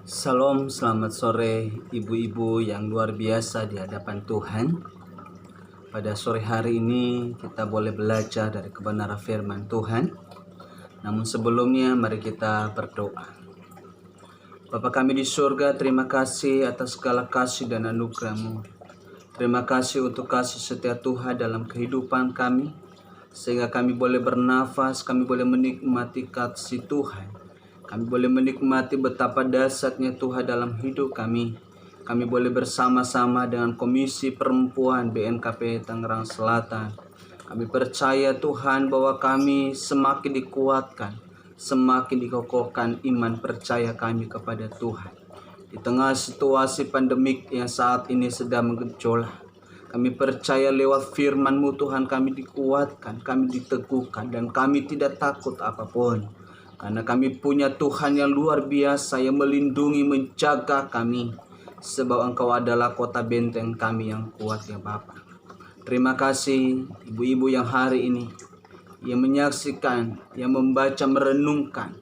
Salam, selamat sore ibu-ibu yang luar biasa di hadapan Tuhan. Pada sore hari ini kita boleh belajar dari kebenaran firman Tuhan. Namun sebelumnya mari kita berdoa. Bapa kami di surga, terima kasih atas segala kasih dan anugerah-Mu. Terima kasih untuk kasih setia Tuhan dalam kehidupan kami, sehingga kami boleh bernafas, kami boleh menikmati kasih Tuhan. Kami boleh menikmati betapa dahsyatnya Tuhan dalam hidup kami. Kami boleh bersama-sama dengan Komisi Perempuan BNKP Tangerang Selatan. Kami percaya Tuhan bahwa kami semakin dikuatkan, semakin dikokohkan iman percaya kami kepada Tuhan. Di tengah situasi pandemik yang saat ini sedang mengejolak, kami percaya lewat firman-Mu Tuhan kami dikuatkan, kami diteguhkan, dan kami tidak takut apapun. Karena kami punya Tuhan yang luar biasa yang melindungi, menjaga kami. Sebab Engkau adalah kota benteng kami yang kuat ya Bapa. Terima kasih ibu-ibu yang hari ini yang menyaksikan, yang membaca, merenungkan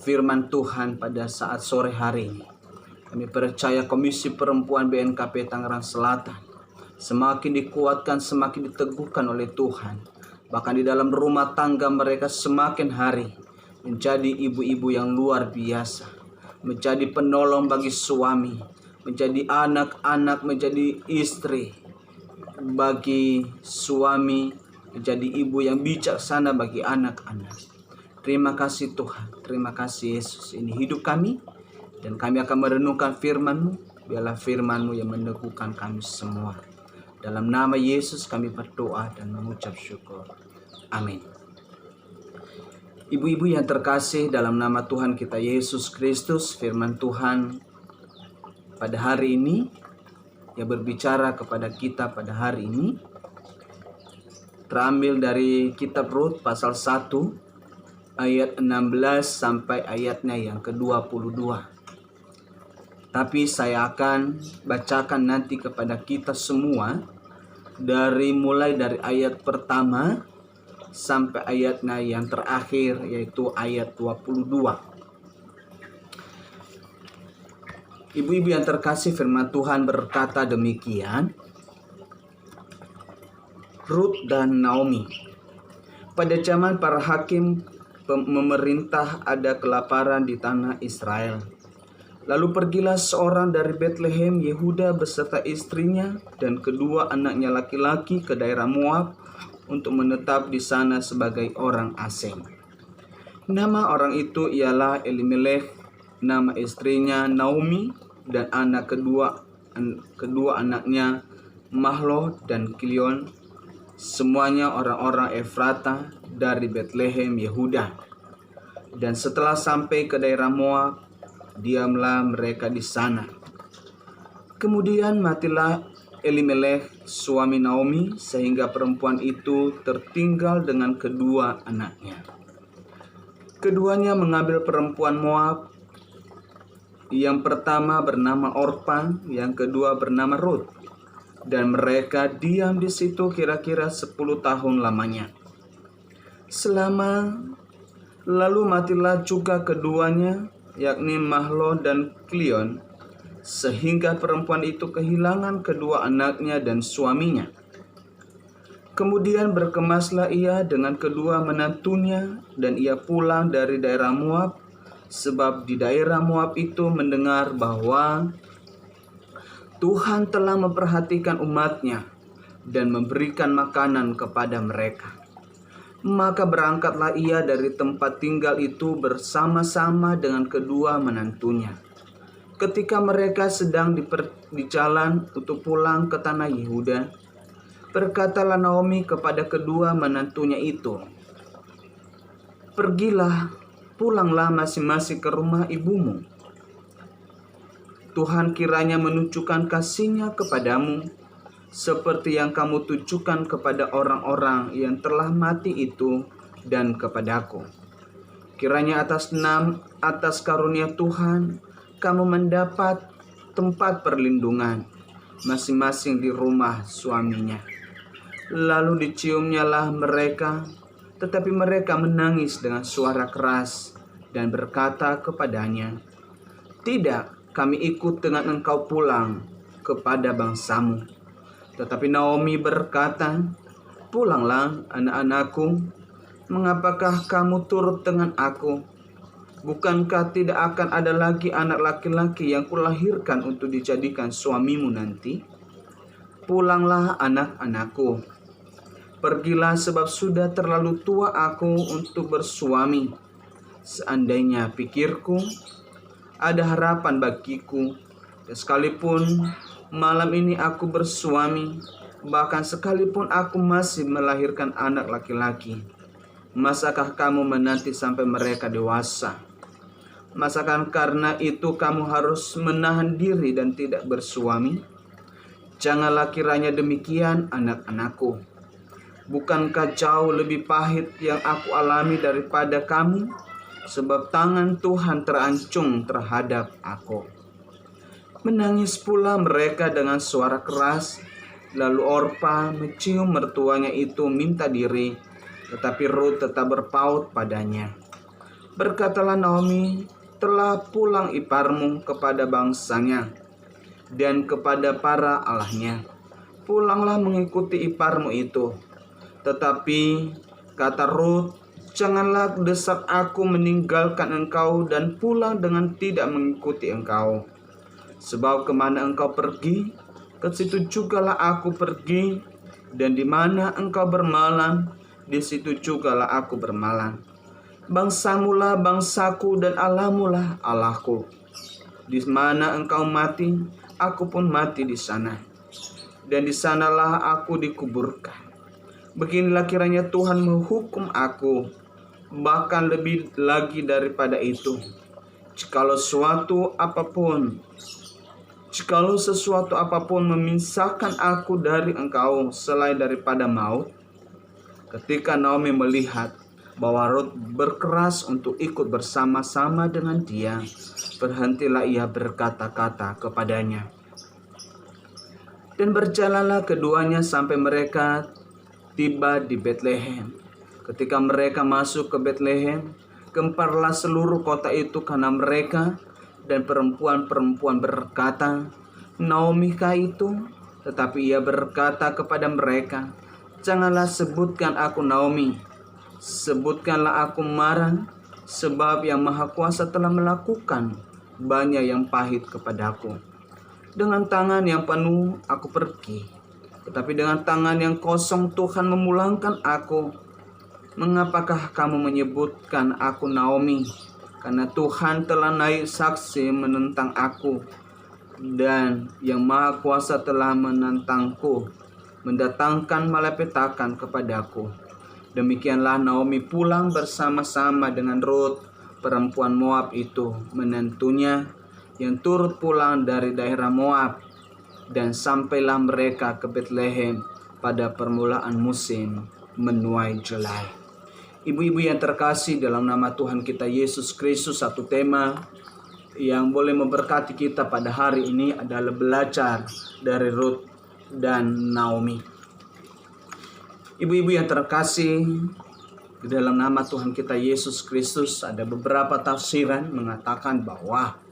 firman Tuhan pada saat sore hari ini. Kami percaya Komisi Perempuan BNKP Tangerang Selatan semakin dikuatkan, semakin diteguhkan oleh Tuhan. Bahkan di dalam rumah tangga mereka semakin hari menjadi ibu-ibu yang luar biasa, menjadi penolong bagi suami, menjadi anak-anak, menjadi istri bagi suami, menjadi ibu yang bijaksana bagi anak-anak. Terima kasih Tuhan, terima kasih Yesus. Ini hidup kami dan kami akan merenungkan firman-Mu. Biarlah firman-Mu yang meneguhkan kami semua. Dalam nama Yesus kami berdoa dan mengucap syukur. Amin. Ibu-ibu yang terkasih dalam nama Tuhan kita Yesus Kristus, firman Tuhan pada hari ini yang berbicara kepada kita pada hari ini terambil dari kitab Rut pasal 1 ayat 16 sampai ayatnya yang ke-22. Tapi saya akan bacakan nanti kepada kita semua mulai dari ayat pertama sampai ayatnya yang terakhir, yaitu ayat 22. Ibu-ibu yang terkasih, firman Tuhan berkata demikian. Rut dan Naomi. Pada zaman para hakim memerintah ada kelaparan di tanah Israel. Lalu pergilah seorang dari Betlehem Yehuda beserta istrinya dan kedua anaknya laki-laki ke daerah Moab untuk menetap di sana sebagai orang asing. Nama orang itu ialah Elimelech, nama istrinya Naomi, dan kedua anaknya Mahlo dan Kilion, semuanya orang-orang Efrata dari Betlehem Yehuda. Dan setelah sampai ke daerah Moab, diamlah mereka di sana. Kemudian matilah Elimelech, suami Naomi, sehingga perempuan itu tertinggal dengan kedua anaknya. Keduanya mengambil perempuan Moab. Yang pertama bernama Orpa, yang kedua bernama Rut. Dan mereka diam di situ kira-kira 10 tahun lamanya. Lalu matilah juga keduanya, yakni Mahlo dan Kilion, sehingga perempuan itu kehilangan kedua anaknya dan suaminya. Kemudian berkemaslah ia dengan kedua menantunya, dan ia pulang dari daerah Moab, sebab di daerah Moab itu mendengar bahwa Tuhan telah memperhatikan umatnya dan memberikan makanan kepada mereka. Maka berangkatlah ia dari tempat tinggal itu bersama-sama dengan kedua menantunya. Ketika mereka sedang di jalan untuk pulang ke tanah Yehuda, berkatalah Naomi kepada kedua menantunya itu, "Pergilah, pulanglah masing-masing ke rumah ibumu. Tuhan kiranya menunjukkan kasih-Nya kepadamu, seperti yang kamu tunjukkan kepada orang-orang yang telah mati itu dan kepadaku. Kiranya atas karunia Tuhan, kamu mendapat tempat perlindungan masing-masing di rumah suaminya." Lalu diciumnyalah mereka, tetapi mereka menangis dengan suara keras dan berkata kepadanya, Tidak, kami ikut dengan engkau pulang kepada bangsamu. Tetapi Naomi berkata, pulanglah anak-anakku, mengapakah kamu turut dengan aku? Bukankah tidak akan ada lagi anak laki-laki yang kulahirkan untuk dijadikan suamimu nanti? Pulanglah anak-anakku. Pergilah sebab sudah terlalu tua aku untuk bersuami. Seandainya pikirku ada harapan bagiku, dan sekalipun malam ini aku bersuami, bahkan sekalipun aku masih melahirkan anak laki-laki, masakah kamu menanti sampai mereka dewasa? Masakan karena itu kamu harus menahan diri dan tidak bersuami? Janganlah kiranya demikian, anak-anakku. Bukankah jauh lebih pahit yang aku alami daripada kamu? Sebab tangan Tuhan terancung terhadap aku. Menangis pula mereka dengan suara keras. Lalu Orpa mencium mertuanya itu minta diri, tetapi Rut tetap berpaut padanya. Berkatalah Naomi, telah pulang iparmu kepada bangsanya dan kepada para allahnya. Pulanglah mengikuti iparmu itu. Tetapi kata Rut, janganlah desak aku meninggalkan engkau dan pulang dengan tidak mengikuti engkau. Sebab kemana engkau pergi, ke situ jugalah aku pergi, dan di mana engkau bermalam, di situ jugalah aku bermalam. Bangsamulah bangsaku dan Allahmulah Allahku. Di mana engkau mati, aku pun mati di sana. Dan di sanalah aku dikuburkan. Beginilah kiranya Tuhan menghukum aku, bahkan lebih lagi daripada itu. Jikalau sesuatu apapun memisahkan aku dari engkau selain daripada maut. Ketika Naomi melihat bahwa Rut berkeras untuk ikut bersama-sama dengan dia, berhentilah ia berkata-kata kepadanya. Dan berjalanlah keduanya sampai mereka tiba di Betlehem. Ketika mereka masuk ke Betlehem, gemparlah seluruh kota itu karena mereka, dan perempuan-perempuan berkata, Naomi kah itu? Tetapi ia berkata kepada mereka, janganlah sebutkan aku Naomi, sebutkanlah aku Mara, sebab yang Maha Kuasa telah melakukan banyak yang pahit kepadaku. Dengan tangan yang penuh aku pergi, tetapi dengan tangan yang kosong Tuhan memulangkan aku. Mengapakah kamu menyebutkan aku Naomi? Karena Tuhan telah naik saksi menentang aku, dan yang Maha Kuasa telah menentangku, mendatangkan malapetakan kepadaku. Demikianlah Naomi pulang bersama-sama dengan Rut, perempuan Moab itu, menantunya, yang turut pulang dari daerah Moab. Dan sampailah mereka ke Betlehem pada permulaan musim menuai jelai. Ibu-ibu yang terkasih, dalam nama Tuhan kita Yesus Kristus, satu tema yang boleh memberkati kita pada hari ini adalah belajar dari Rut dan Naomi. Ibu-ibu yang terkasih, di dalam nama Tuhan kita Yesus Kristus ada beberapa tafsiran mengatakan bahwa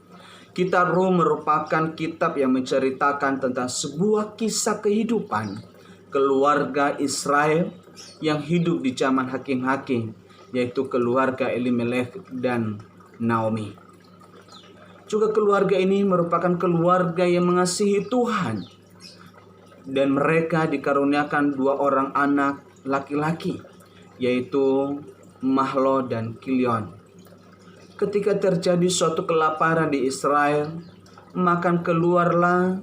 Kitab Rut merupakan kitab yang menceritakan tentang sebuah kisah kehidupan keluarga Israel yang hidup di zaman hakim-hakim, yaitu keluarga Elimelech dan Naomi. Juga keluarga ini merupakan keluarga yang mengasihi Tuhan, dan mereka dikaruniakan 2 orang anak laki-laki, yaitu Mahlo dan Kilion. Ketika terjadi suatu kelaparan di Israel, maka keluarlah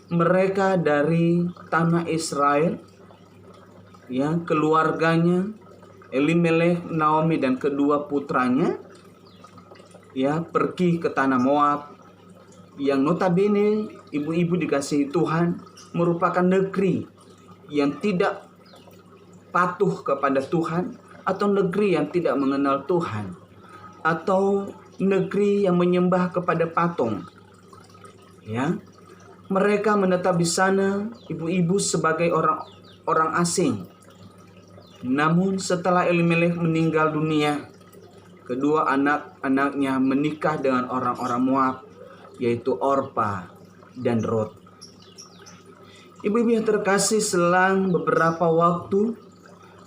mereka dari tanah Israel, ya, keluarganya Elimelech, Naomi dan kedua putranya, ya, pergi ke tanah Moab, yang notabene ibu-ibu dikasihi Tuhan merupakan negeri yang tidak patuh kepada Tuhan, atau negeri yang tidak mengenal Tuhan, atau negeri yang menyembah kepada patung. Ya, mereka menetap di sana, ibu-ibu, sebagai orang asing. Namun setelah Elimelech meninggal dunia, kedua anak-anaknya menikah dengan orang-orang Moab, yaitu Orpa dan Rut. Ibu-ibu yang terkasih, selang beberapa waktu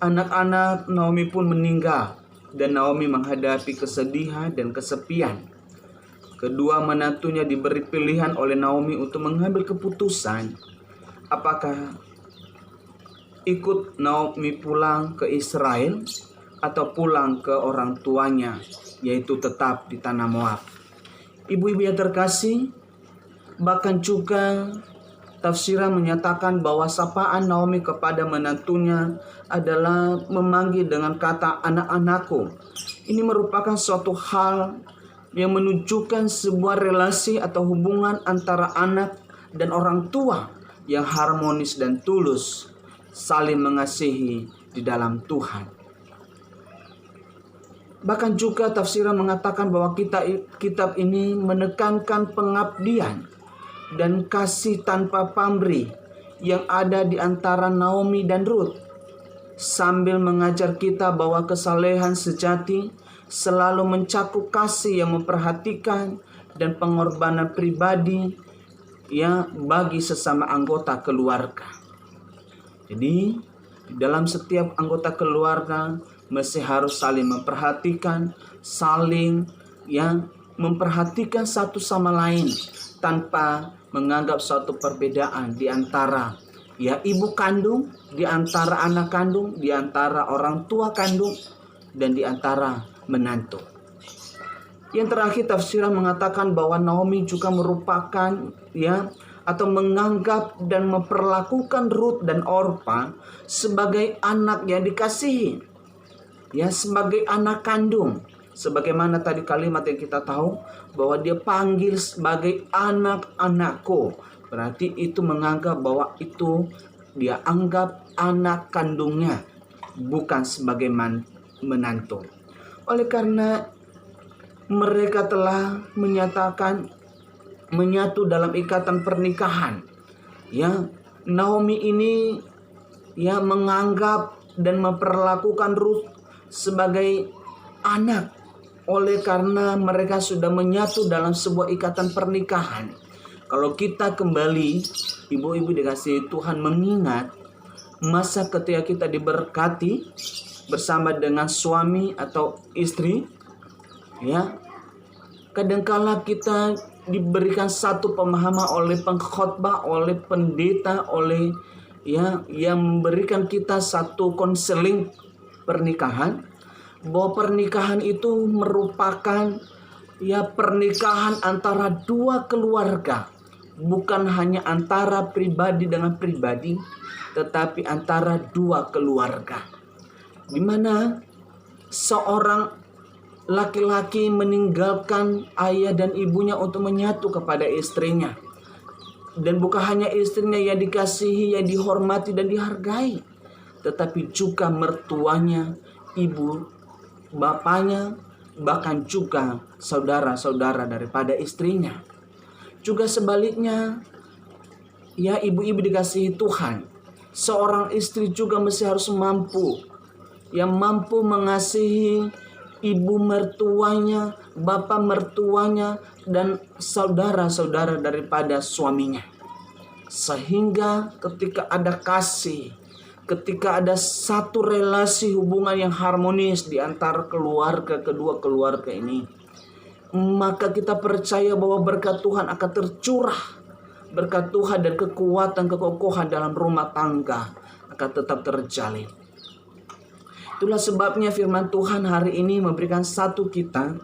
anak-anak Naomi pun meninggal dan Naomi menghadapi kesedihan dan kesepian. Kedua menantunya diberi pilihan oleh Naomi untuk mengambil keputusan apakah ikut Naomi pulang ke Israel atau pulang ke orang tuanya, yaitu tetap di tanah Moab. Ibu-ibu yang terkasih, bahkan juga tafsiran menyatakan bahwa sapaan Naomi kepada menantunya adalah memanggil dengan kata anak-anakku. Ini merupakan suatu hal yang menunjukkan sebuah relasi atau hubungan antara anak dan orang tua yang harmonis dan tulus, saling mengasihi di dalam Tuhan. Bahkan juga tafsiran mengatakan bahwa kitab ini menekankan pengabdian dan kasih tanpa pamrih yang ada di antara Naomi dan Rut, sambil mengajar kita bahwa kesalehan sejati selalu mencakup kasih yang memperhatikan dan pengorbanan pribadi ya bagi sesama anggota keluarga. Jadi dalam setiap anggota keluarga mesti harus saling memperhatikan, saling memperhatikan satu sama lain tanpa menganggap suatu perbedaan di antara ibu kandung, di antara anak kandung, di antara orang tua kandung, dan di antara menantu. Yang terakhir tafsiran mengatakan bahwa Naomi juga merupakan atau menganggap dan memperlakukan Rut dan Orpa sebagai anak yang dikasihi, sebagai anak kandung. Sebagaimana tadi kalimat yang kita tahu bahwa dia panggil sebagai anak-anakku. Berarti itu menganggap bahwa itu dia anggap anak kandungnya, bukan sebagai menantu. Oleh karena mereka telah menyatu dalam ikatan pernikahan. Naomi ini menganggap dan memperlakukan Rut sebagai anak. Oleh karena mereka sudah menyatu dalam sebuah ikatan pernikahan. Kalau kita kembali, ibu-ibu dikasihi Tuhan, mengingat masa ketika kita diberkati bersama dengan suami atau istri, kadangkala kita diberikan satu pemahaman oleh pengkhotbah, oleh pendeta, oleh yang memberikan kita satu konseling pernikahan, bahwa pernikahan itu merupakan pernikahan antara dua keluarga, bukan hanya antara pribadi dengan pribadi, tetapi antara dua keluarga, di mana seorang laki-laki meninggalkan ayah dan ibunya untuk menyatu kepada istrinya, dan bukan hanya istrinya yang dikasihi, yang dihormati dan dihargai, tetapi juga mertuanya, ibu, bapaknya, bahkan juga saudara-saudara daripada istrinya. Juga sebaliknya, ibu-ibu dikasihi Tuhan, seorang istri juga mesti harus mampu mengasihi ibu mertuanya, bapak mertuanya, dan saudara-saudara daripada suaminya. Sehingga ketika ada kasih, ketika ada satu relasi hubungan yang harmonis di antara kedua keluarga ini, maka kita percaya bahwa berkat Tuhan akan tercurah. Berkat Tuhan dan kekuatan, kekokohan dalam rumah tangga akan tetap terjalin. Itulah sebabnya firman Tuhan hari ini memberikan satu kita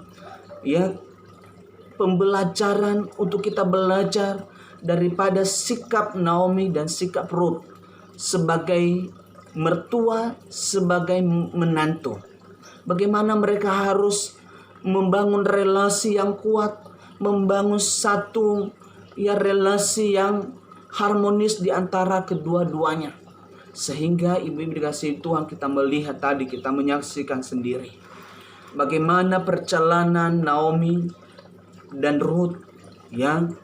pembelajaran untuk kita belajar daripada sikap Naomi dan sikap Rut sebagai mertua, sebagai menantu. Bagaimana mereka harus membangun relasi yang kuat, membangun satu relasi yang harmonis di antara kedua-duanya. Sehingga ibu-ibu dikasihi Tuhan, kita melihat tadi, kita menyaksikan sendiri bagaimana perjalanan Naomi dan Rut yang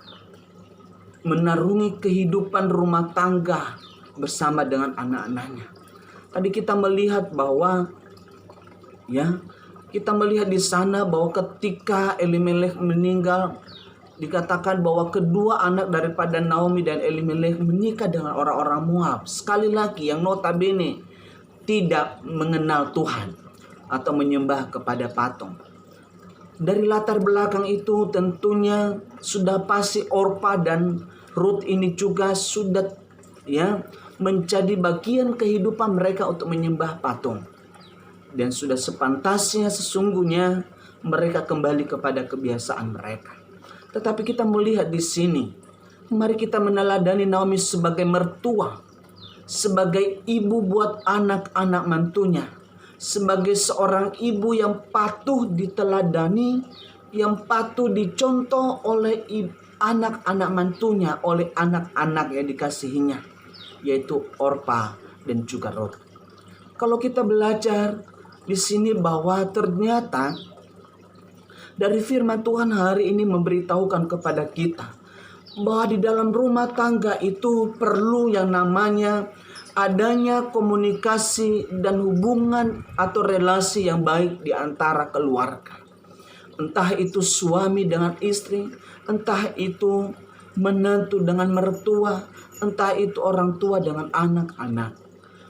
menarungi kehidupan rumah tangga bersama dengan anak-anaknya. Tadi kita melihat bahwa kita melihat di sana bahwa ketika Elimelek meninggal, dikatakan bahwa kedua anak daripada Naomi dan Elimelek menikah dengan orang-orang Moab. Sekali lagi yang notabene tidak mengenal Tuhan atau menyembah kepada patung. Dari latar belakang itu tentunya sudah pasti Orpa dan Ruth ini juga sudah menjadi bagian kehidupan mereka untuk menyembah patung. Dan sudah sepantasnya sesungguhnya mereka kembali kepada kebiasaan mereka. Tetapi kita melihat di sini, mari kita meneladani Naomi sebagai mertua, sebagai ibu buat anak-anak mantunya, sebagai seorang ibu yang patuh diteladani, yang patuh dicontoh oleh anak-anak mantunya, oleh anak-anak yang dikasihinya, yaitu Orpa dan juga Ruth. Kalau kita belajar di sini bahwa ternyata dari firman Tuhan hari ini memberitahukan kepada kita bahwa di dalam rumah tangga itu perlu yang namanya adanya komunikasi dan hubungan atau relasi yang baik di antara keluarga. Entah itu suami dengan istri, entah itu menantu dengan mertua, entah itu orang tua dengan anak-anak.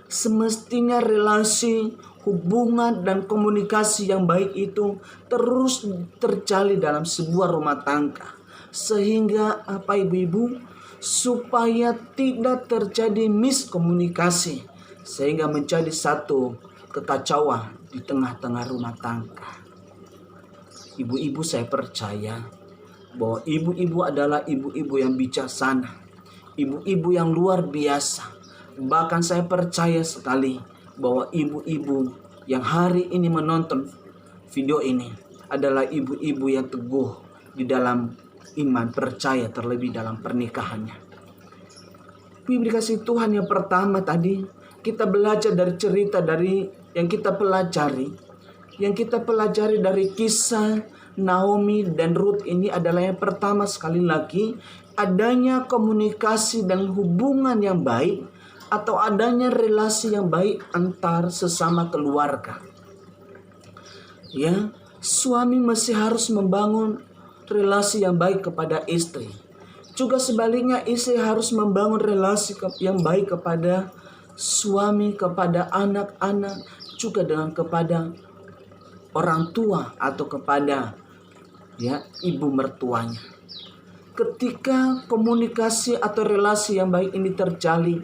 Semestinya relasi, hubungan dan komunikasi yang baik itu terus terjalin dalam sebuah rumah tangga. Sehingga ibu-ibu, supaya tidak terjadi miskomunikasi, sehingga menjadi satu kekacauan di tengah-tengah rumah tangga. Ibu-ibu, saya percaya bahwa ibu-ibu adalah ibu-ibu yang bijaksana, ibu-ibu yang luar biasa. Bahkan saya percaya sekali bahwa ibu-ibu yang hari ini menonton video ini adalah ibu-ibu yang teguh di dalam iman, percaya terlebih dalam pernikahannya. Bibli kasih Tuhan, yang pertama tadi kita belajar dari cerita yang kita pelajari dari kisah Naomi dan Ruth ini adalah yang pertama sekali lagi adanya komunikasi dan hubungan yang baik atau adanya relasi yang baik antar sesama keluarga. Suami masih harus membangun relasi yang baik kepada istri. Juga sebaliknya, istri harus membangun relasi yang baik kepada suami, kepada anak-anak, juga kepada orang tua atau kepada ibu mertuanya. Ketika komunikasi atau relasi yang baik ini terjalin,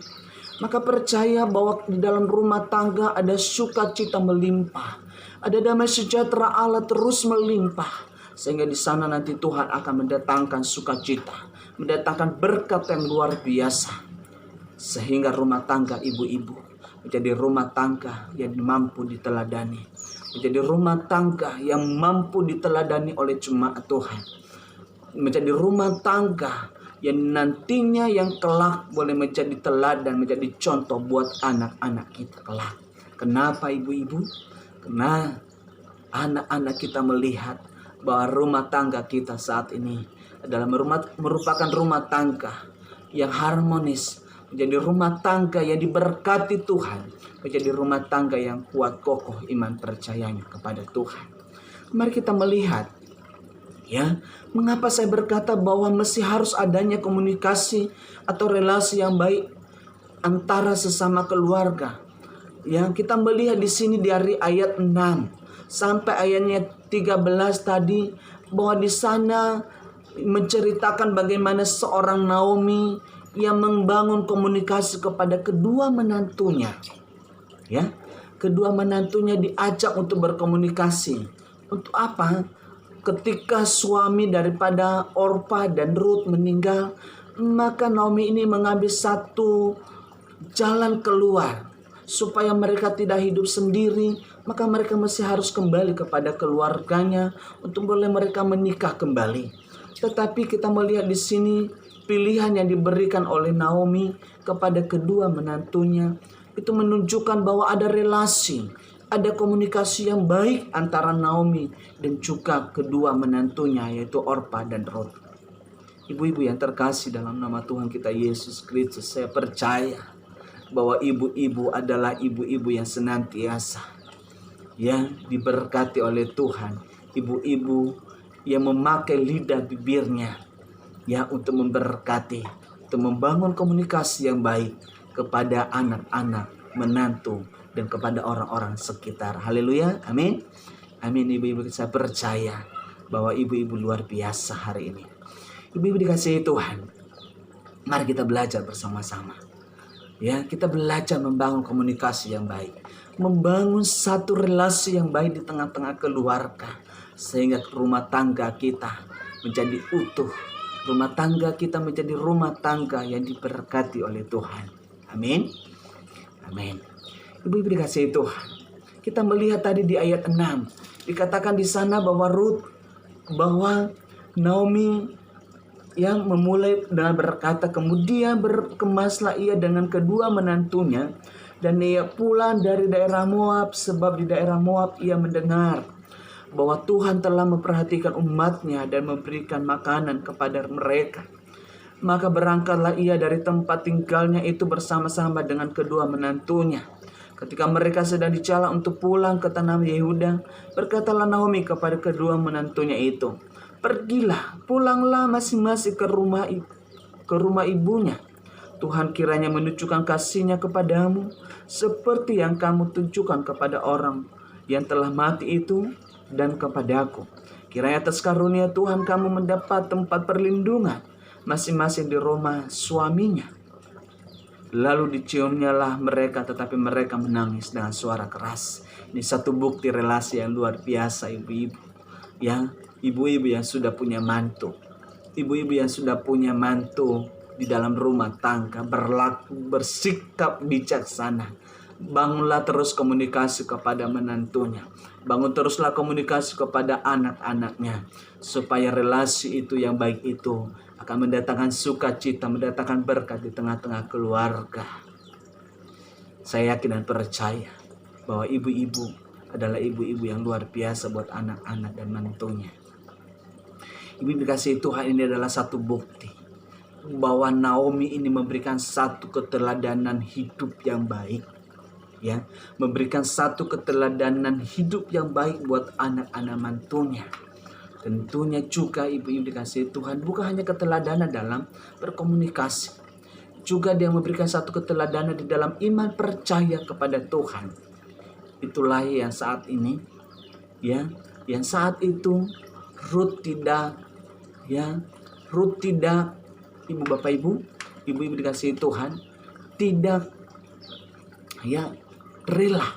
maka percaya bahwa di dalam rumah tangga ada sukacita melimpah, ada damai sejahtera Allah terus melimpah. Sehingga di sana nanti Tuhan akan mendatangkan sukacita, mendatangkan berkat yang luar biasa. Sehingga rumah tangga ibu-ibu menjadi rumah tangga yang mampu diteladani, menjadi rumah tangga yang mampu diteladani oleh jemaat Tuhan, menjadi rumah tangga yang nantinya yang kelak boleh menjadi teladan, menjadi contoh buat anak-anak kita kelak. Kenapa ibu-ibu? Karena anak-anak kita melihat bahwa rumah tangga kita saat ini adalah merupakan rumah tangga yang harmonis, menjadi rumah tangga yang diberkati Tuhan, menjadi rumah tangga yang kuat kokoh iman percayanya kepada Tuhan. Mari kita melihat mengapa saya berkata bahwa mesti harus adanya komunikasi atau relasi yang baik antara sesama keluarga. Yang kita melihat di sini dari ayat 6 sampai ayatnya 13 tadi, bahwa di sana menceritakan bagaimana seorang Naomi yang membangun komunikasi kepada kedua menantunya. Kedua menantunya diajak untuk berkomunikasi. Untuk apa? Ketika suami daripada Orpa dan Ruth meninggal, maka Naomi ini mengambil satu jalan keluar supaya mereka tidak hidup sendiri. Maka mereka masih harus kembali kepada keluarganya untuk boleh mereka menikah kembali. Tetapi kita melihat di sini pilihan yang diberikan oleh Naomi kepada kedua menantunya itu menunjukkan bahwa ada relasi, ada komunikasi yang baik antara Naomi dan juga kedua menantunya, yaitu Orpa dan Ruth. Ibu-ibu yang terkasih dalam nama Tuhan kita Yesus Kristus, saya percaya bahwa ibu-ibu adalah ibu-ibu yang senantiasa diberkati oleh Tuhan. Ibu-ibu yang memakai lidah bibirnya ya, untuk memberkati, untuk membangun komunikasi yang baik kepada anak-anak, menantu, dan kepada orang-orang sekitar. Haleluya, amin. Amin. Ibu-ibu, saya percaya bahwa ibu-ibu luar biasa hari ini. Ibu-ibu dikasihi Tuhan, mari kita belajar bersama-sama. Ya, kita belajar membangun komunikasi yang baik, membangun satu relasi yang baik di tengah-tengah keluarga, sehingga rumah tangga kita menjadi utuh, rumah tangga kita menjadi rumah tangga yang diberkati oleh Tuhan. Amin. Amin. Ibu-ibu dikasihi Tuhan, kita melihat tadi di ayat 6, dikatakan di sana bahwa Naomi yang memulai dengan berkata, kemudian berkemaslah ia dengan kedua menantunya, dan ia pulang dari daerah Moab, sebab di daerah Moab ia mendengar bahwa Tuhan telah memperhatikan umatnya dan memberikan makanan kepada mereka. Maka berangkatlah ia dari tempat tinggalnya itu bersama-sama dengan kedua menantunya. Ketika mereka sedang dicela untuk pulang ke tanah Yehuda, berkatalah Naomi kepada kedua menantunya itu, pergilah, pulanglah masing-masing ke rumah ibunya. Tuhan kiranya menunjukkan kasih-Nya kepadamu, seperti yang kamu tunjukkan kepada orang yang telah mati itu dan kepadaku. Kiranya atas karunia Tuhan kamu mendapat tempat perlindungan masing-masing di rumah suaminya. Lalu diciumnyalah mereka, tetapi mereka menangis dengan suara keras. Ini satu bukti relasi yang luar biasa, ibu-ibu. Ya, ibu-ibu yang sudah punya mantu, ibu-ibu yang sudah punya mantu di dalam rumah tangga, bersikap bijaksana. Bangunlah terus komunikasi kepada menantunya, bangun teruslah komunikasi kepada anak-anaknya, supaya relasi itu yang baik itu akan mendatangkan sukacita, mendatangkan berkat di tengah-tengah keluarga. Saya yakin dan percaya bahwa ibu-ibu adalah ibu-ibu yang luar biasa buat anak-anak dan menantunya. Ibu dikasihi Tuhan, ini adalah satu bukti bahwa Naomi ini memberikan satu keteladanan hidup yang baik, ya, memberikan satu keteladanan hidup yang baik buat anak-anak mantunya. Tentunya juga ibu-ibu dikasihi Tuhan, bukan hanya keteladanan dalam berkomunikasi, juga dia memberikan satu keteladanan di dalam iman percaya kepada Tuhan. Itulah yang saat ini, ya, yang saat itu Ruth tidak, ibu bapak ibu dikasihi Tuhan, tidak, ya, rela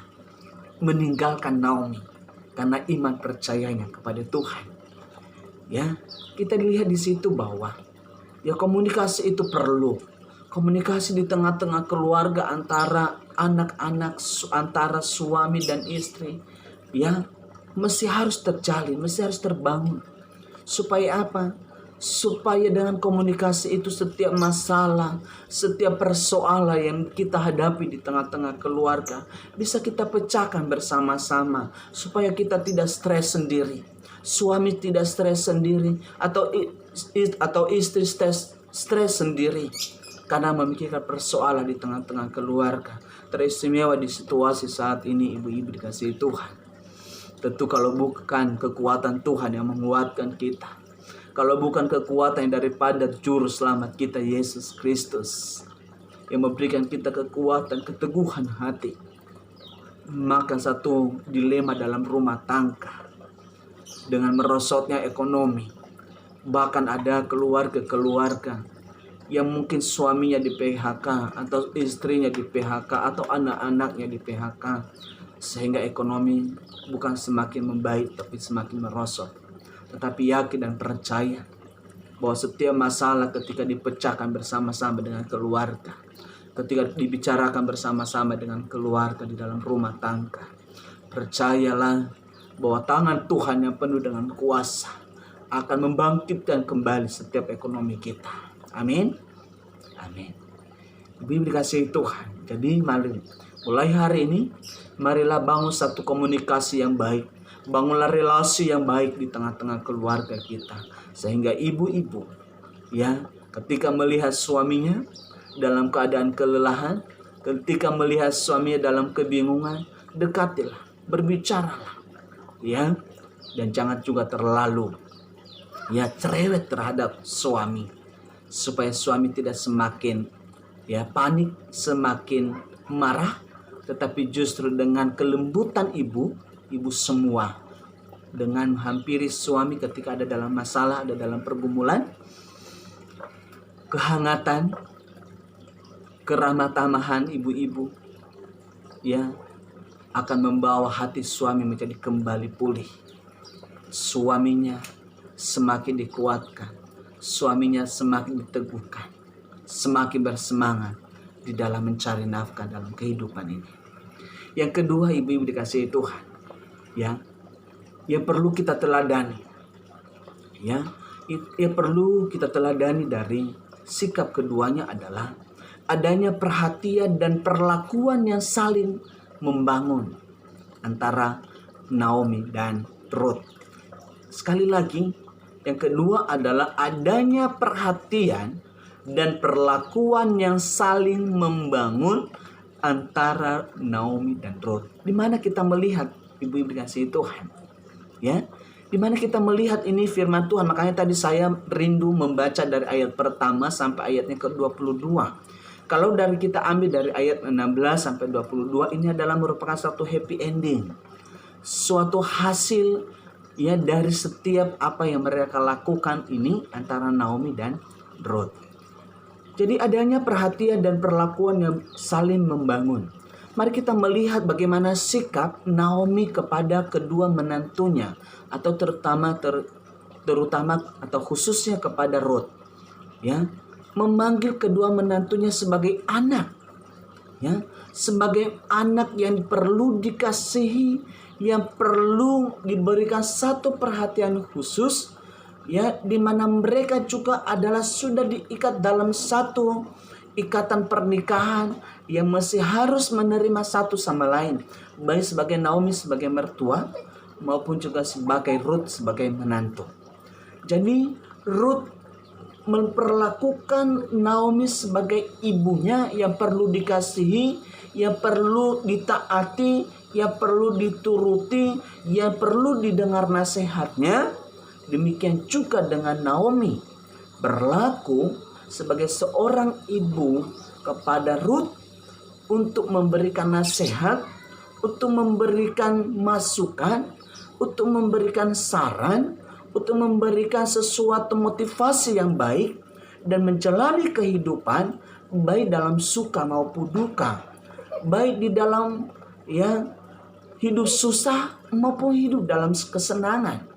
meninggalkan Naomi karena iman percayanya kepada Tuhan. Ya, kita dilihat di situ bahwa ya komunikasi itu perlu. Komunikasi di tengah-tengah keluarga antara anak-anak, antara suami dan istri, ya, mesti harus terjalin, mesti harus terbangun. Supaya apa? Supaya dengan komunikasi itu setiap masalah, setiap persoalan yang kita hadapi di tengah-tengah keluarga bisa kita pecahkan bersama-sama, supaya kita tidak stres sendiri, suami tidak stres sendiri, atau istri stres sendiri karena memikirkan persoalan di tengah-tengah keluarga. Teristimewa di situasi saat ini, ibu-ibu dikasihi Tuhan. Tentu kalau bukan kekuatan Tuhan yang menguatkan kita, kalau bukan kekuatan daripada juru selamat kita Yesus Kristus yang memberikan kita kekuatan, keteguhan hati, maka satu dilema dalam rumah tangga dengan merosotnya ekonomi, bahkan ada keluarga-keluarga yang mungkin suaminya di PHK atau istrinya di PHK atau anak-anaknya di PHK, sehingga ekonomi bukan semakin membaik tapi semakin merosot. Tetapi yakin dan percaya bahwa setiap masalah ketika dipecahkan bersama-sama dengan keluarga, ketika dibicarakan bersama-sama dengan keluarga di dalam rumah tangga, percayalah bahwa tangan Tuhan yang penuh dengan kuasa akan membangkitkan kembali setiap ekonomi kita. Amin. Amin. Ibu dikasihi Tuhan. Jadi mulai hari ini, marilah bangun satu komunikasi yang baik. Bangunlah relasi yang baik di tengah-tengah keluarga kita. Sehingga ibu-ibu, ya, ketika melihat suaminya dalam keadaan kelelahan, ketika melihat suaminya dalam kebingungan, dekatilah, berbicaralah, ya, dan jangan juga terlalu ya cerewet terhadap suami, supaya suami tidak semakin ya panik, semakin marah, tetapi justru dengan kelembutan ibu semua, dengan menghampiri suami ketika ada dalam masalah, ada dalam pergumulan, kehangatan, keramah tamahan ibu-ibu ya akan membawa hati suami menjadi kembali pulih. Suaminya semakin dikuatkan, suaminya semakin diteguhkan, semakin bersemangat di dalam mencari nafkah dalam kehidupan ini. Yang kedua, ibu-ibu dikasihi Tuhan, ya, yang perlu kita teladani, ya, yang perlu kita teladani dari sikap keduanya adalah adanya perhatian dan perlakuan yang saling membangun antara Naomi dan Ruth. Sekali lagi, yang kedua adalah adanya perhatian dan perlakuan yang saling membangun antara Naomi dan Ruth. Di mana kita melihat, ibu-ibu dikasihi Tuhan, ya, di mana kita melihat ini firman Tuhan. Makanya tadi saya rindu membaca dari ayat pertama sampai ayatnya ke-22. Kalau dari kita ambil dari ayat 16 sampai 22, ini adalah merupakan suatu happy ending, suatu hasil ya dari setiap apa yang mereka lakukan ini antara Naomi dan Ruth. Jadi adanya perhatian dan perlakuan yang saling membangun. Mari kita melihat bagaimana sikap Naomi kepada kedua menantunya, atau terutama atau khususnya kepada Ruth, ya, memanggil kedua menantunya sebagai anak, ya, sebagai anak yang perlu dikasihi, yang perlu diberikan satu perhatian khusus, ya, di mana mereka juga adalah sudah diikat dalam satu ikatan pernikahan yang masih harus menerima satu sama lain, baik sebagai Naomi sebagai mertua maupun juga sebagai Ruth sebagai menantu. Jadi Ruth memperlakukan Naomi sebagai ibunya yang perlu dikasihi, yang perlu ditaati, yang perlu dituruti, yang perlu didengar nasihatnya. Demikian juga dengan Naomi berlaku sebagai seorang ibu kepada Ruth untuk memberikan nasihat, untuk memberikan masukan, untuk memberikan saran, untuk memberikan sesuatu motivasi yang baik dan menjalani kehidupan baik dalam suka maupun duka, baik di dalam ya hidup susah maupun hidup dalam kesenangan.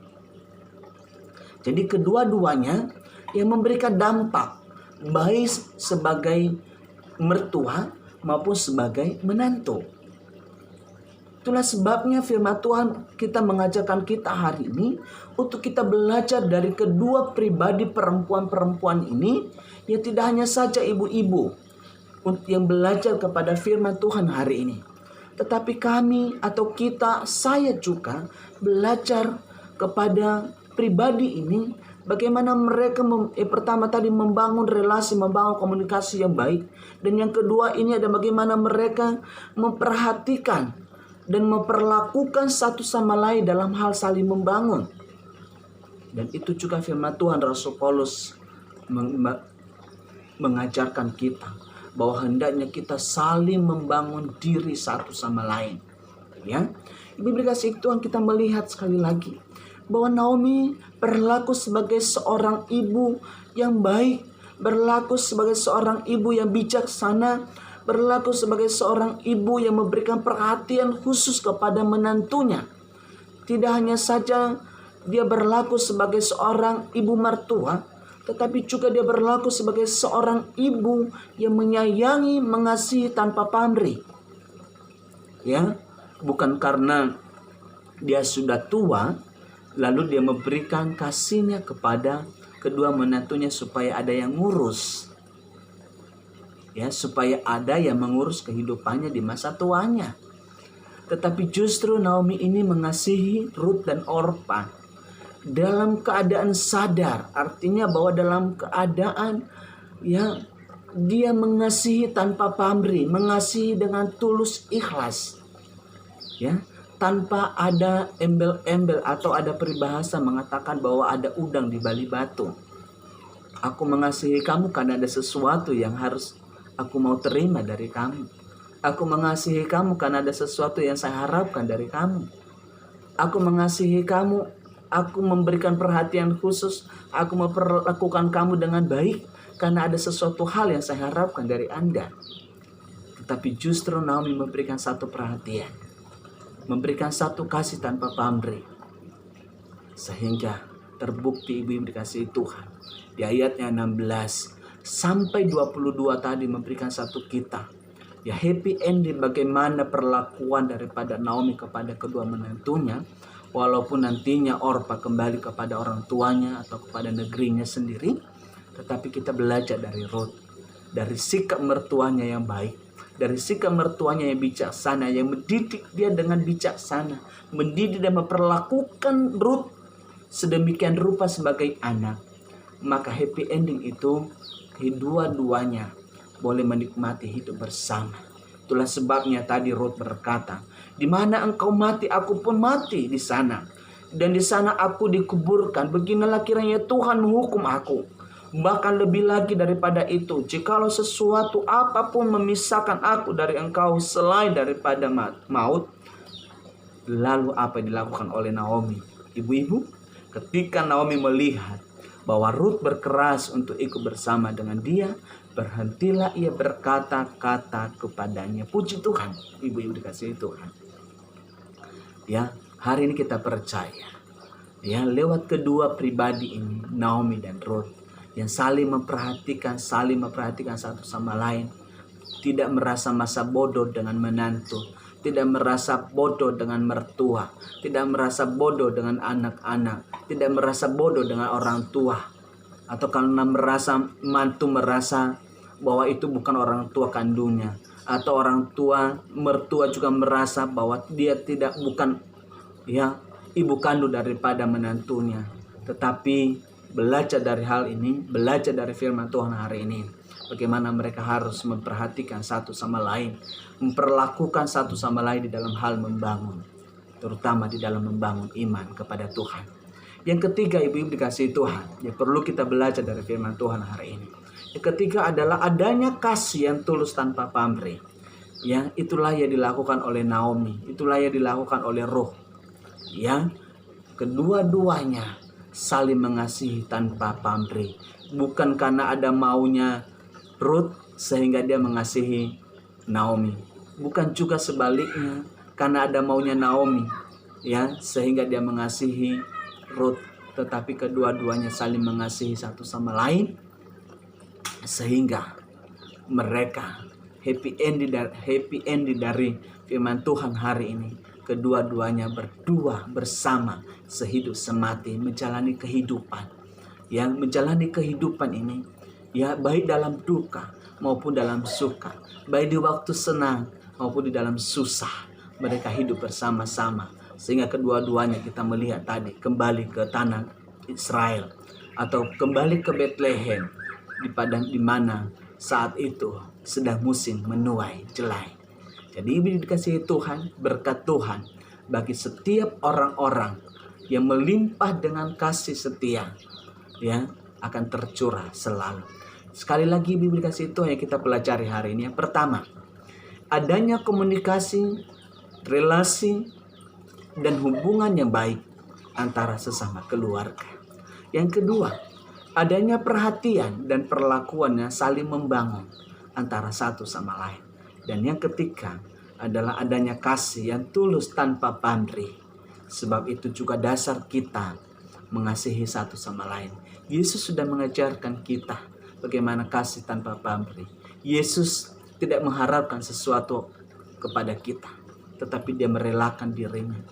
Jadi kedua-duanya yang memberikan dampak baik sebagai mertua maupun sebagai menantu. Itulah sebabnya firman Tuhan kita mengajarkan kita hari ini untuk kita belajar dari kedua pribadi perempuan-perempuan ini, yang tidak hanya saja ibu-ibu yang belajar kepada firman Tuhan hari ini, tetapi kami atau kita, saya juga belajar kepada pribadi ini, bagaimana mereka pertama tadi membangun relasi, membangun komunikasi yang baik, dan yang kedua ini ada bagaimana mereka memperhatikan dan memperlakukan satu sama lain dalam hal saling membangun. Dan itu juga firman Tuhan Rasul Paulus mengajarkan kita bahwa hendaknya kita saling membangun diri satu sama lain, ya. Ibu dikasihi Tuhan, kita melihat sekali lagi bahwa Naomi berlaku sebagai seorang ibu yang baik, berlaku sebagai seorang ibu yang bijaksana, berlaku sebagai seorang ibu yang memberikan perhatian khusus kepada menantunya. Tidak hanya saja dia berlaku sebagai seorang ibu mertua, tetapi juga dia berlaku sebagai seorang ibu yang menyayangi, mengasihi tanpa pamrih. Ya, bukan karena dia sudah tua lalu dia memberikan kasihnya kepada kedua menantunya supaya ada yang ngurus, ya, supaya ada yang mengurus kehidupannya di masa tuanya. Tetapi justru Naomi ini mengasihi Ruth dan Orpa dalam keadaan sadar, artinya bahwa dalam keadaan ya dia mengasihi tanpa pamrih, mengasihi dengan tulus ikhlas, ya, tanpa ada embel-embel atau ada peribahasa mengatakan bahwa ada udang di balik batu. Aku mengasihi kamu karena ada sesuatu yang harus aku mau terima dari kamu. Aku mengasihi kamu karena ada sesuatu yang saya harapkan dari kamu. Aku mengasihi kamu, aku memberikan perhatian khusus, aku memperlakukan kamu dengan baik karena ada sesuatu hal yang saya harapkan dari Anda. Tetapi justru Naomi memberikan satu perhatian, memberikan satu kasih tanpa pamrih, sehingga terbukti ibu-ibu dikasihi Tuhan. Di ayatnya 16 sampai 22 tadi memberikan satu kita, ya happy ending bagaimana perlakuan daripada Naomi kepada kedua menantunya. Walaupun nantinya Orpa kembali kepada orang tuanya atau kepada negerinya sendiri, tetapi kita belajar dari Ruth, dari sikap mertuanya yang baik, dari sikap mertuanya yang bijaksana, yang mendidik dia dengan bijaksana, mendidik dan memperlakukan Ruth sedemikian rupa sebagai anak. Maka happy ending itu kedua-duanya boleh menikmati hidup bersama. Itulah sebabnya tadi Ruth berkata, di mana engkau mati, aku pun mati di sana. Dan di sana aku dikuburkan. Beginilah kiranya Tuhan menghukum aku. Bahkan lebih lagi daripada itu, jikalau sesuatu apapun memisahkan aku dari engkau selain daripada maut. Lalu apa yang dilakukan oleh Naomi? Ibu-ibu, ketika Naomi melihat bahwa Ruth berkeras untuk ikut bersama dengan dia, berhentilah ia berkata-kata kepadanya. Puji Tuhan, ibu-ibu dikasihi Tuhan. Ya, hari ini kita percaya, ya, lewat kedua pribadi ini, Naomi dan Ruth, yang saling memperhatikan satu sama lain, tidak merasa masa bodoh dengan menantu, tidak merasa bodoh dengan mertua, tidak merasa bodoh dengan anak-anak, tidak merasa bodoh dengan orang tua, atau karena mantu merasa bahwa itu bukan orang tua kandungnya, atau orang tua mertua juga merasa bahwa dia bukan ya ibu kandung daripada menantunya. Tetapi belajar dari hal ini, belajar dari firman Tuhan hari ini, bagaimana mereka harus memperhatikan satu sama lain, memperlakukan satu sama lain di dalam hal membangun, terutama di dalam membangun iman kepada Tuhan. Yang ketiga, ibu-ibu dikasihi Tuhan, yang perlu kita belajar dari firman Tuhan hari ini. Yang ketiga adalah adanya kasih yang tulus tanpa pamrih. Ya, itulah yang dilakukan oleh Naomi, itulah yang dilakukan oleh Ruth. Yang kedua-duanya saling mengasihi tanpa pamrih. Bukan karena ada maunya Ruth sehingga dia mengasihi Naomi. Bukan juga sebaliknya karena ada maunya Naomi ya sehingga dia mengasihi Ruth. Tetapi kedua-duanya saling mengasihi satu sama lain sehingga mereka happy ending dari firman Tuhan hari ini. Kedua-duanya berdua bersama sehidup semati menjalani kehidupan. Yang menjalani kehidupan ini ya baik dalam duka maupun dalam suka, baik di waktu senang maupun di dalam susah, mereka hidup bersama-sama. Sehingga kedua-duanya kita melihat tadi kembali ke tanah Israel atau kembali ke Bethlehem di padang di mana saat itu sedang musim menuai jelai. Jadi ibu dikasihi Tuhan, berkat Tuhan bagi setiap orang-orang yang melimpah dengan kasih setia ya akan tercurah selalu. Sekali lagi ibu dikasihi Tuhan yang kita pelajari hari ini. Yang pertama, adanya komunikasi, relasi dan hubungan yang baik antara sesama keluarga. Yang kedua, adanya perhatian dan perlakuan yang saling membangun antara satu sama lain. Dan yang ketiga adalah adanya kasih yang tulus tanpa pamrih. Sebab itu juga dasar kita mengasihi satu sama lain. Yesus sudah mengajarkan kita bagaimana kasih tanpa pamrih. Yesus tidak mengharapkan sesuatu kepada kita, tetapi dia merelakan dirinya,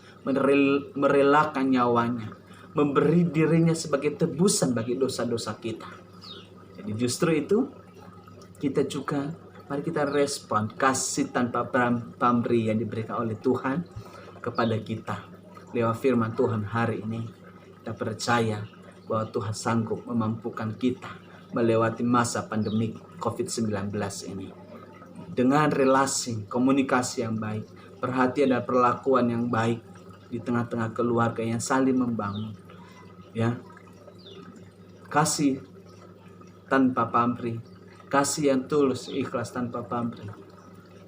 merelakan nyawanya, memberi dirinya sebagai tebusan bagi dosa-dosa kita. Jadi justru itu kita juga mari kita respon kasih tanpa pamrih yang diberikan oleh Tuhan kepada kita. Lewat firman Tuhan hari ini, kita percaya bahwa Tuhan sanggup memampukan kita melewati masa pandemi COVID-19 ini. Dengan relasi, komunikasi yang baik, perhatian dan perlakuan yang baik di tengah-tengah keluarga yang saling membangun. Ya, kasih tanpa pamrih, kasih yang tulus, ikhlas tanpa pamrih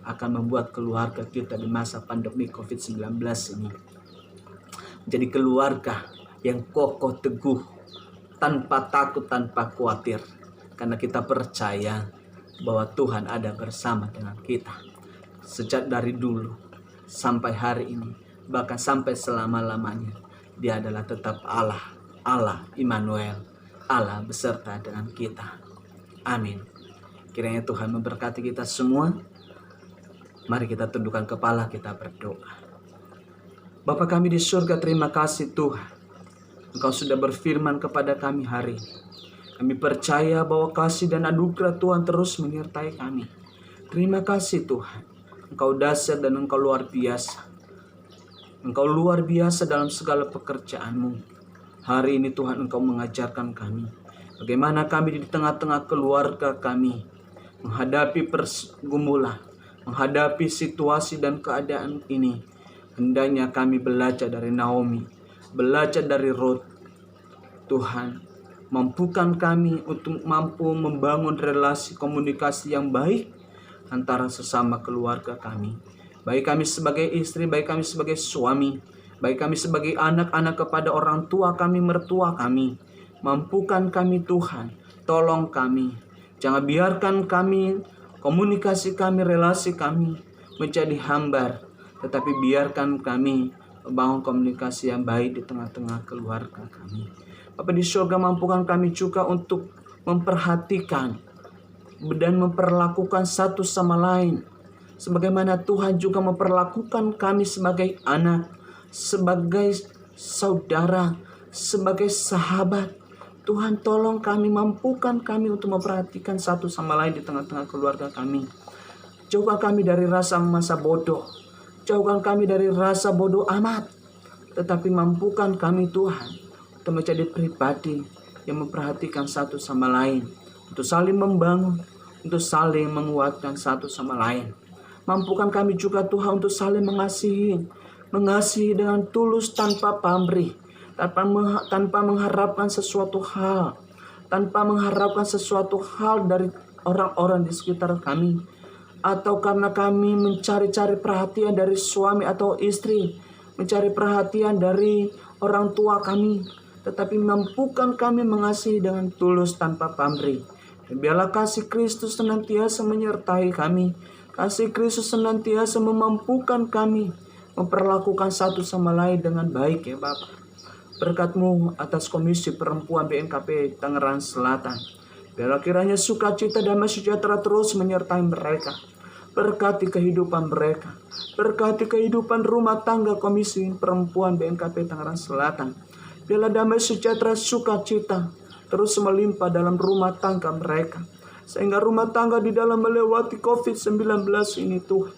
akan membuat keluarga kita di masa pandemi COVID-19 ini menjadi keluarga yang kokoh teguh, tanpa takut, tanpa khawatir, karena kita percaya bahwa Tuhan ada bersama dengan kita sejak dari dulu sampai hari ini, bahkan sampai selama-lamanya. Dia adalah tetap Allah, Allah Immanuel, Allah beserta dengan kita. Amin. Kiranya Tuhan memberkati kita semua. Mari kita tundukkan kepala, kita berdoa. Bapa kami di surga, terima kasih Tuhan, Engkau sudah berfirman kepada kami hari ini. Kami percaya bahwa kasih dan anugerah Tuhan terus menyertai kami. Terima kasih Tuhan, Engkau dahsyat dan Engkau luar biasa. Engkau luar biasa dalam segala pekerjaan-Mu. Hari ini Tuhan, Engkau mengajarkan kami bagaimana kami di tengah-tengah keluarga kami menghadapi pergumulan, menghadapi situasi dan keadaan ini. Hendaknya kami belajar dari Naomi, belajar dari Ruth. Tuhan, mampukan kami untuk mampu membangun relasi komunikasi yang baik antara sesama keluarga kami. Baik kami sebagai istri, baik kami sebagai suami, baik kami sebagai anak-anak kepada orang tua kami, mertua kami. Mampukan kami Tuhan, tolong kami. Jangan biarkan kami, komunikasi kami, relasi kami menjadi hambar. Tetapi biarkan kami membangun komunikasi yang baik di tengah-tengah keluarga kami. Bapa di surga, mampukan kami juga untuk memperhatikan dan memperlakukan satu sama lain, sebagaimana Tuhan juga memperlakukan kami sebagai anak, sebagai saudara, sebagai sahabat. Tuhan, tolong kami, mampukan kami untuk memperhatikan satu sama lain di tengah-tengah keluarga kami. Jauhkan kami dari rasa masa bodoh, jauhkan kami dari rasa bodoh amat, tetapi mampukan kami Tuhan untuk menjadi pribadi yang memperhatikan satu sama lain, untuk saling membangun, untuk saling menguatkan satu sama lain. Mampukan kami juga Tuhan untuk saling mengasihi dengan tulus tanpa pamrih, tanpa mengharapkan sesuatu hal, dari orang-orang di sekitar kami, atau karena kami mencari-cari perhatian dari suami atau istri, mencari perhatian dari orang tua kami, tetapi mampukan kami mengasihi dengan tulus tanpa pamrih. Dan biarlah kasih Kristus senantiasa menyertai kami, kasih Kristus senantiasa memampukan kami memperlakukan satu sama lain dengan baik ya Bapa. Berkat-Mu atas Komisi Perempuan BNKP Tangerang Selatan, biarlah kiranya sukacita damai sejahtera terus menyertai mereka. Berkati kehidupan mereka, berkati kehidupan rumah tangga Komisi Perempuan BNKP Tangerang Selatan. Biarlah damai sejahtera sukacita terus melimpah dalam rumah tangga mereka, sehingga rumah tangga di dalam melewati COVID-19 ini Tuhan,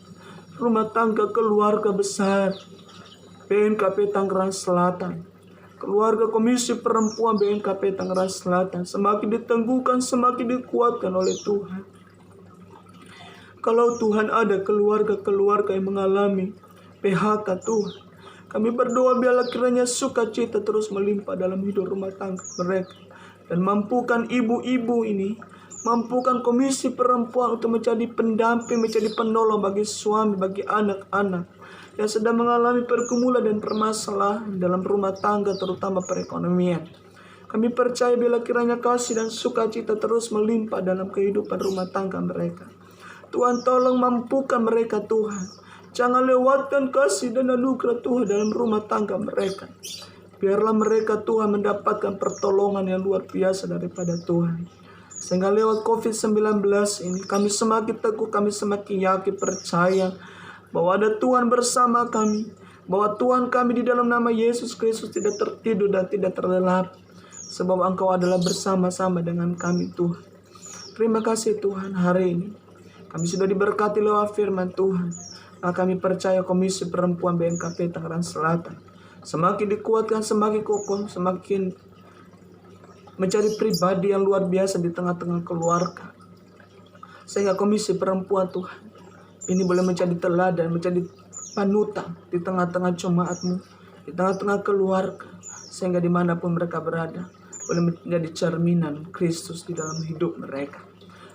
rumah tangga keluarga besar BNKP Tangerang Selatan, keluarga Komisi Perempuan BNKP Tangerang Selatan semakin diteguhkan, semakin dikuatkan oleh Tuhan. Kalau Tuhan ada keluarga-keluarga yang mengalami PHK Tuhan, kami berdoa biarlah kiranya sukacita terus melimpah dalam hidup rumah tangga mereka. Dan mampukan ibu-ibu ini, mampukan Komisi Perempuan untuk menjadi pendamping, menjadi penolong bagi suami, bagi anak-anak yang sedang mengalami pergumulan dan permasalahan dalam rumah tangga, terutama perekonomian. Kami percaya bila kiranya kasih dan sukacita terus melimpah dalam kehidupan rumah tangga mereka. Tuhan, tolong mampukan mereka Tuhan. Jangan lewatkan kasih dan anugerah Tuhan dalam rumah tangga mereka. Biarlah mereka Tuhan mendapatkan pertolongan yang luar biasa daripada Tuhan. Sehingga lewat COVID-19 ini kami semakin teguh, kami semakin yakin, percaya bahwa ada Tuhan bersama kami, bahwa Tuhan kami di dalam nama Yesus Kristus tidak tertidur dan tidak terlelap, sebab Engkau adalah bersama-sama dengan kami Tuhan. Terima kasih Tuhan, hari ini kami sudah diberkati lewat firman Tuhan. Maka kami percaya Komisi Perempuan BNKP Tangerang Selatan semakin dikuatkan, semakin kokoh, semakin menjadi pribadi yang luar biasa di tengah-tengah keluarga. Sehingga Komisi Perempuan Tuhan ini boleh menjadi teladan, menjadi panutan di tengah-tengah jemaat-Mu, di tengah-tengah keluarga, sehingga dimanapun mereka berada boleh menjadi cerminan Kristus di dalam hidup mereka.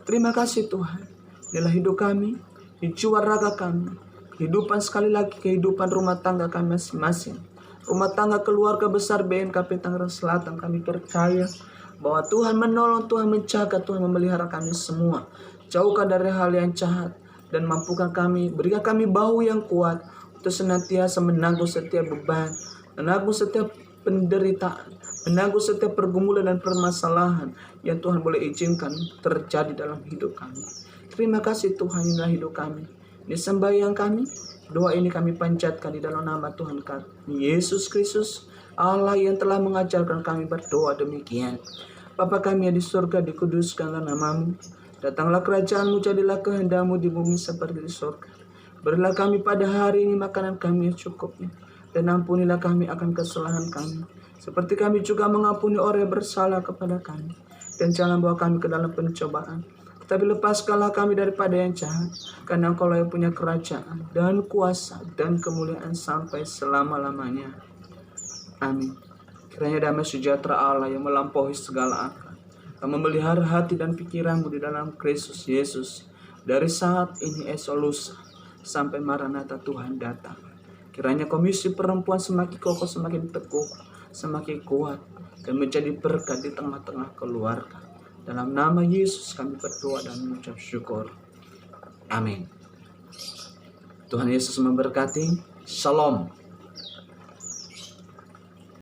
Terima kasih Tuhan. Inilah hidup kami, jiwa raga kami, kehidupan sekali lagi, kehidupan rumah tangga kami masing-masing. Rumah tangga keluarga besar BNKP Tangerang Selatan, kami percaya bahwa Tuhan menolong, Tuhan menjaga, Tuhan memelihara kami semua. Jauhkan dari hal yang jahat dan mampukan kami, berikan kami bahu yang kuat untuk senantiasa menanggung setiap beban, menanggung setiap penderitaan, menanggung setiap pergumulan dan permasalahan yang Tuhan boleh izinkan terjadi dalam hidup kami. Terima kasih Tuhan, inilah hidup kami. Ini sembahyang kami, doa ini kami panjatkan di dalam nama Tuhan kami Yesus Kristus, Allah yang telah mengajarkan kami berdoa demikian. Bapa kami yang di surga, dikuduskanlah nama-Mu. Datanglah kerajaan-Mu, jadilah kehendak-Mu di bumi seperti di surga. Berilah kami pada hari ini makanan kami yang cukupnya, dan ampunilah kami akan kesalahan kami, seperti kami juga mengampuni orang yang bersalah kepada kami. Dan jangan bawa kami ke dalam pencobaan, tetapi lepaskanlah kami daripada yang jahat, karena Engkau yang punya kerajaan dan kuasa dan kemuliaan sampai selama-lamanya. Amin. Kiranya damai sejahtera Allah yang melampaui segala akal, yang memelihara hati dan pikiranmu di dalam Kristus Yesus, dari saat ini esok lusa sampai Maranatha Tuhan datang. Kiranya Komisi Perempuan semakin kokoh, semakin teguh, semakin kuat, dan menjadi berkat di tengah-tengah keluarga. Dalam nama Yesus kami berdoa dan mengucap syukur. Amin. Tuhan Yesus memberkati. Shalom.